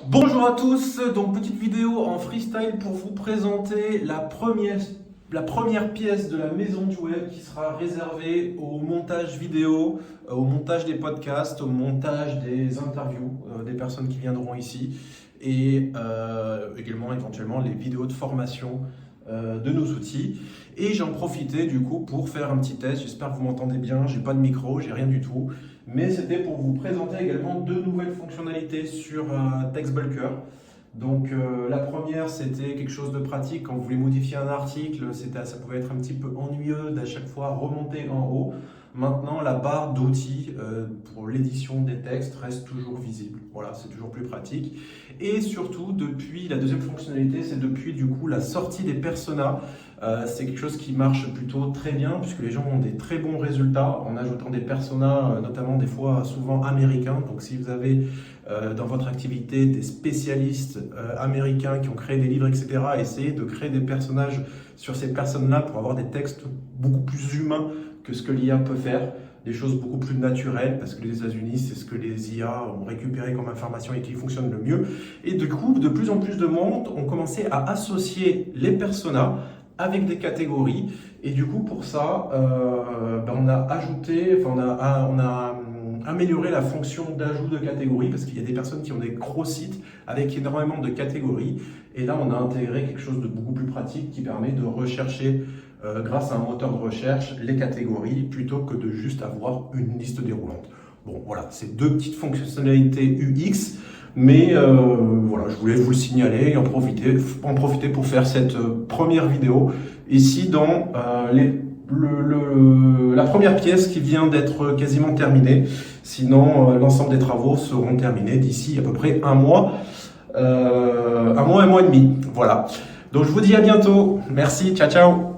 Bonjour à tous, donc petite vidéo en freestyle pour vous présenter la première pièce de la maison du web qui sera réservée au montage vidéo, au montage des podcasts, au montage des interviews des personnes qui viendront ici et également éventuellement les vidéos de formation de nos outils. Et j'en profitais du coup pour faire un petit test, j'espère que vous m'entendez bien, j'ai pas de micro, j'ai rien du tout, mais c'était pour vous présenter également deux nouvelles fonctionnalités sur TextBulker. Donc la première, c'était quelque chose de pratique quand vous voulez modifier un article, ça pouvait être un petit peu ennuyeux d'à chaque fois remonter en haut. Maintenant, la barre d'outils pour l'édition des textes reste toujours visible. Voilà, c'est toujours plus pratique. Et surtout, depuis la deuxième fonctionnalité, c'est depuis du coup la sortie des personas. C'est quelque chose qui marche plutôt très bien puisque les gens ont des très bons résultats en ajoutant des personas, notamment des fois souvent américains. Donc si vous avez dans votre activité des spécialistes américains qui ont créé des livres, etc., essayez de créer des personnages sur ces personnes-là pour avoir des textes beaucoup plus humains que ce que l'IA peut faire, des choses beaucoup plus naturelles, parce que les États-Unis, c'est ce que les IA ont récupéré comme information et qui fonctionne le mieux. Et du coup, de plus en plus de monde ont commencé à associer les personas avec des catégories. Et du coup, pour ça, on a amélioré la fonction d'ajout de catégories, parce qu'il y a des personnes qui ont des gros sites avec énormément de catégories. Et là, on a intégré quelque chose de beaucoup plus pratique qui permet de rechercher grâce à un moteur de recherche les catégories plutôt que de juste avoir une liste déroulante. Bon, voilà, c'est deux petites fonctionnalités UX, mais voilà, je voulais vous le signaler et en profiter pour faire cette première vidéo ici dans la première pièce qui vient d'être quasiment terminée. Sinon, l'ensemble des travaux seront terminés d'ici à peu près un mois et demi. Voilà. Donc je vous dis à bientôt. Merci, ciao ciao.